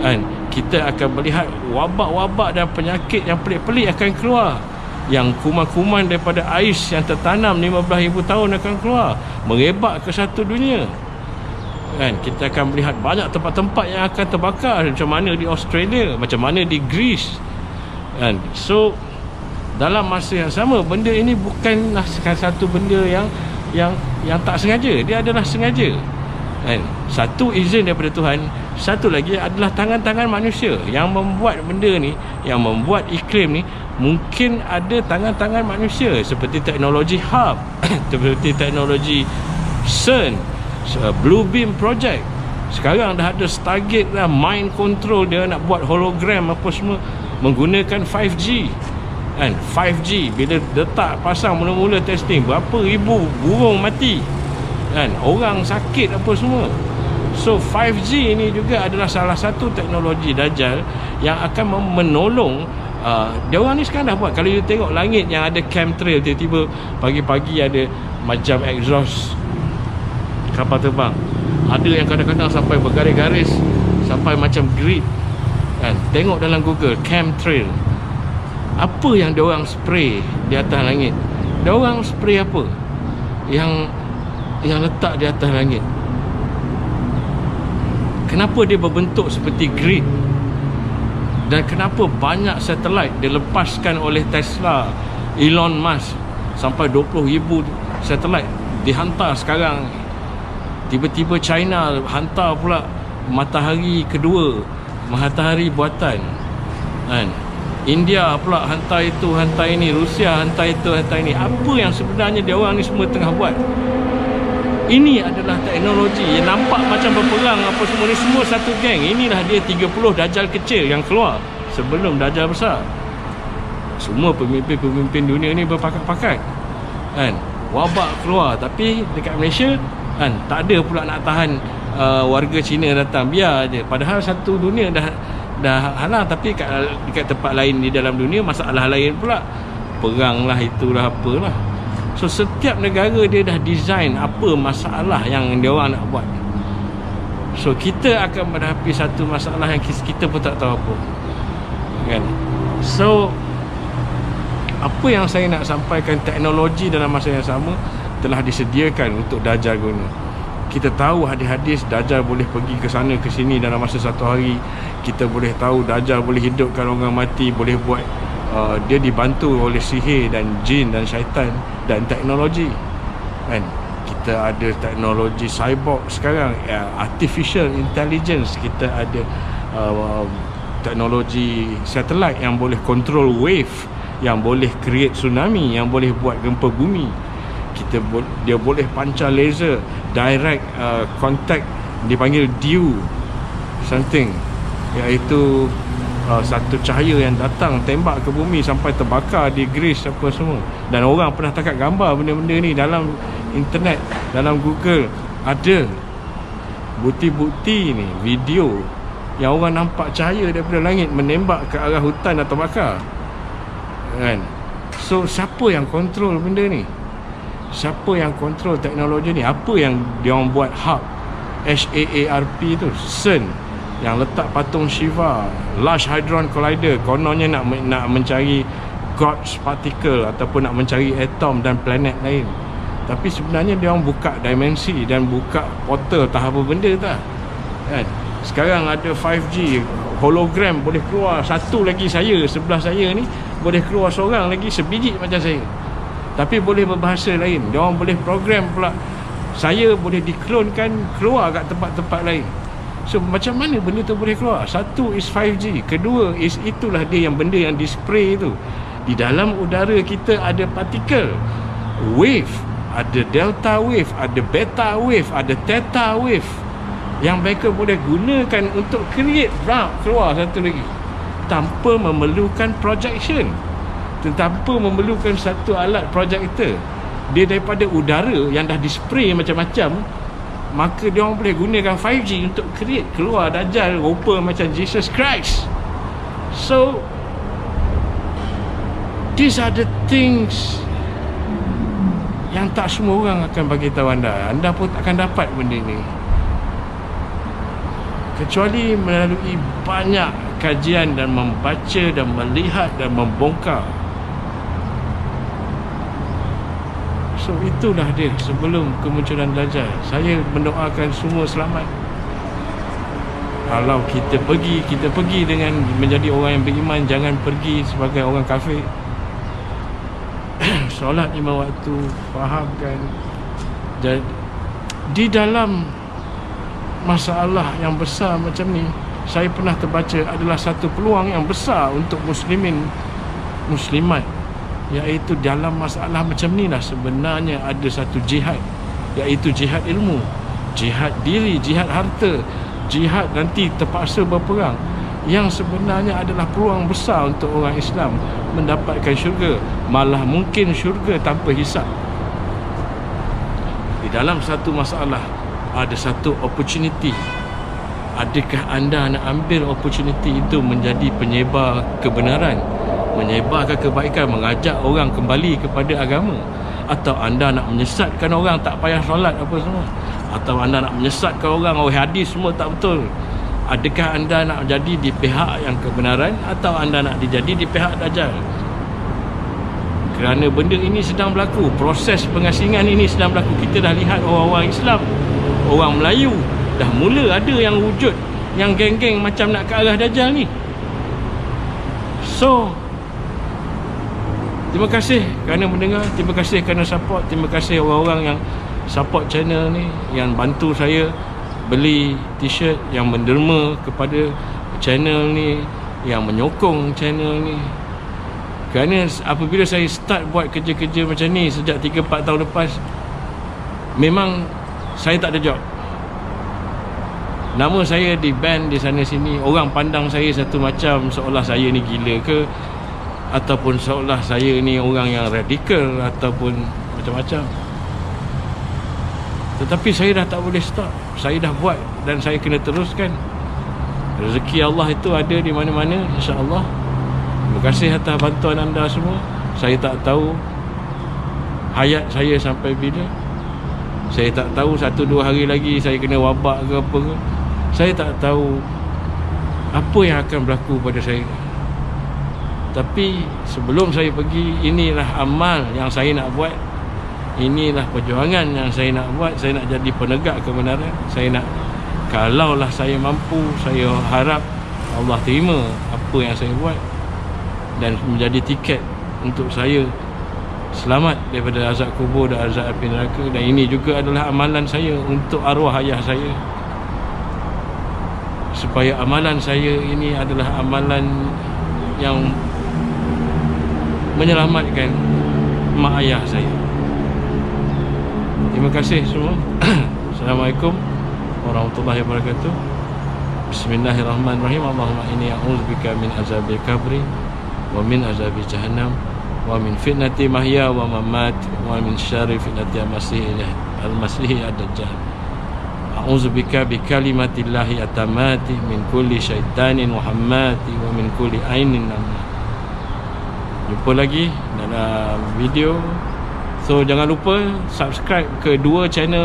Kan kita akan melihat wabak-wabak dan penyakit yang pelik-pelik akan keluar, yang kuman-kuman daripada ais yang tertanam 15,000 tahun akan keluar, merebak ke satu dunia. Kan kita akan melihat banyak tempat-tempat yang akan terbakar, macam mana di Australia, macam mana di Greece. Kan so dalam masa yang sama, benda ini bukanlah satu benda yang tak sengaja, dia adalah sengaja. Kan satu izin daripada Tuhan, satu lagi adalah tangan-tangan manusia yang membuat benda ni, yang membuat iklim ni. Mungkin ada tangan-tangan manusia seperti teknologi HARP seperti teknologi CERN, Blue Beam Project. Sekarang dah ada Stargate lah, mind control, dia nak buat hologram apa semua menggunakan 5G. Kan 5G bila letak pasang mula-mula testing, berapa ribu burung mati, kan orang sakit apa semua. So 5G ini juga adalah salah satu teknologi Dajjal yang akan menolong. Dia orang ni sekarang dah buat. Kalau you tengok langit yang ada chemtrail, tiba-tiba pagi-pagi ada macam exhaust kapal terbang, ada yang kadang-kadang sampai bergaris-garis, sampai macam grid. Kan tengok dalam Google chemtrail. Apa yang dia orang spray di atas langit? Dia orang spray apa yang letak di atas langit? Kenapa dia berbentuk seperti grid? Dan kenapa banyak satelit dilepaskan oleh Tesla, Elon Musk, sampai 20,000 satelit dihantar sekarang? Tiba-tiba China hantar pula matahari kedua, matahari buatan. Kan India pula hantar itu, hantar ini, Rusia hantar itu, hantar ini. Apa yang sebenarnya dia orang ni semua tengah buat? Ini adalah teknologi yang nampak macam berperang apa semua ni, semua satu geng. Inilah dia 30 Dajjal kecil yang keluar sebelum Dajjal besar. Semua pemimpin-pemimpin dunia ni berpakat-pakat. Kan wabak keluar, tapi dekat Malaysia kan tak ada pula nak tahan warga Cina datang, biar je. Padahal satu dunia dah halang, tapi dekat tempat lain di dalam dunia masalah lain pula, perang lah, itulah apalah. So setiap negara dia dah design apa masalah yang dia orang nak buat. So kita akan menghadapi satu masalah yang kita pun tak tahu apa. Kan so apa yang saya nak sampaikan, teknologi dalam masa yang sama telah disediakan untuk Dajjal guna. Kita tahu hadis-hadis Dajjal boleh pergi ke sana ke sini dalam masa satu hari. Kita boleh tahu Dajjal boleh hidupkan orang mati, boleh buat dia dibantu oleh sihir dan jin dan syaitan dan teknologi. Kan kita ada teknologi cyborg sekarang, artificial intelligence. Kita ada teknologi satelit yang boleh control wave, yang boleh create tsunami, yang boleh buat gempa bumi. Dia boleh pancar laser, direct contact, dipanggil DEW something, iaitu satu cahaya yang datang tembak ke bumi sampai terbakar di Greece apa semua. Dan orang pernah tangkap gambar benda-benda ni dalam internet, dalam Google. Ada bukti-bukti ni, video yang orang nampak cahaya daripada langit menembak ke arah hutan dan terbakar. Kan so siapa yang kontrol benda ni? Siapa yang kontrol teknologi ni? Apa yang dia orang buat HARP, HAARP tu, CERN, yang letak patung Shiva, Large Hadron Collider, kononnya nak mencari God's particle ataupun nak mencari atom dan planet lain. Tapi sebenarnya dia orang buka dimensi dan buka portal, tak apa benda tak. Kan sekarang ada 5G, hologram boleh keluar. Satu lagi saya, sebelah saya ni boleh keluar seorang lagi sebiji macam saya, tapi boleh berbahasa lain. Dia orang boleh program pula saya boleh diklonkan keluar kat tempat-tempat lain. So macam mana benda tu boleh keluar? Satu is 5G, kedua is itulah dia yang benda yang dispray tu. Di dalam udara kita ada partikel, wave, ada delta wave, ada beta wave, ada theta wave, yang mereka boleh gunakan untuk create keluar satu lagi tanpa memerlukan projection, tanpa memerlukan satu alat projector. Dia daripada udara yang dah dispray macam-macam, maka dia orang boleh gunakan 5G untuk create keluar Dajjal rupa macam Jesus Christ. So these are the things yang tak semua orang akan bagi tahu anda. Anda pun akan dapat benda ni. kecuali melalui banyak kajian dan membaca dan melihat dan membongkar. So itulah dia sebelum kemunculan Dajjal. Saya mendoakan semua selamat. Kalau kita pergi dengan menjadi orang yang beriman, jangan pergi sebagai orang kafir. Solat 5 waktu, fahamkan. Di dalam masalah yang besar macam ni, saya pernah terbaca adalah satu peluang yang besar untuk muslimat, iaitu dalam masalah macam ni lah sebenarnya ada satu jihad, iaitu jihad ilmu, jihad diri, jihad harta, jihad nanti terpaksa berperang, yang sebenarnya adalah peluang besar untuk orang Islam mendapatkan syurga, malah mungkin syurga tanpa hisab. Di dalam satu masalah ada satu opportunity. Adakah anda nak ambil opportunity itu menjadi penyebar kebenaran, menyebarkan kebaikan, mengajak orang kembali kepada agama? Atau anda nak menyesatkan orang tak payah solat apa semua? Atau anda nak menyesatkan orang, oh hadis semua tak betul? Adakah anda nak jadi di pihak yang kebenaran atau anda nak dijadi di pihak Dajjal? Kerana benda ini sedang berlaku, proses pengasingan ini sedang berlaku. Kita dah lihat orang-orang Islam, orang Melayu dah mula ada yang wujud, yang geng-geng macam nak ke arah Dajjal ni. So terima kasih kerana mendengar, terima kasih kerana support, terima kasih orang-orang yang support channel ni, yang bantu saya beli t-shirt, yang menderma kepada channel ni, yang menyokong channel ni. Kerana apabila saya start buat kerja-kerja macam ni sejak 3-4 tahun lepas, memang saya tak ada job. Nama saya di ban di sana sini, orang pandang saya satu macam, seolah saya ni gila ke, ataupun seolah saya ni orang yang radikal ataupun macam-macam. Tetapi saya dah tak boleh stop. Saya dah buat dan saya kena teruskan. Rezeki Allah itu ada di mana-mana, insya-Allah. Terima kasih atas bantuan anda semua. Saya tak tahu hayat saya sampai bila. Saya tak tahu 1-2 hari lagi saya kena wabak ke apa ke. Saya tak tahu apa yang akan berlaku pada saya. Tapi sebelum saya pergi, inilah amal yang saya nak buat. Inilah perjuangan yang saya nak buat. Saya nak jadi penegak kebenaran. Saya nak, kalaulah saya mampu, saya harap Allah terima apa yang saya buat dan menjadi tiket untuk saya selamat daripada azab kubur dan azab api neraka. Dan ini juga adalah amalan saya untuk arwah ayah saya, supaya amalan saya ini adalah amalan yang menyelamatkan mak ayah saya. Terima kasih semua. Assalamualaikum warahmatullahi wabarakatuh. Bismillahirrahmanirrahim. Allahumma inni a'udzubika min azabil qabri wa min azabi jahannam wa min fitnati mahya wa mamat wa min syarri fitnati al-masih ad-dajjal. A'udzubika bi kalimatillahi atamati min kulli syaitanin wa hammati wa min kulli ainin namah. Jumpa lagi dalam video. So jangan lupa subscribe ke 2 channel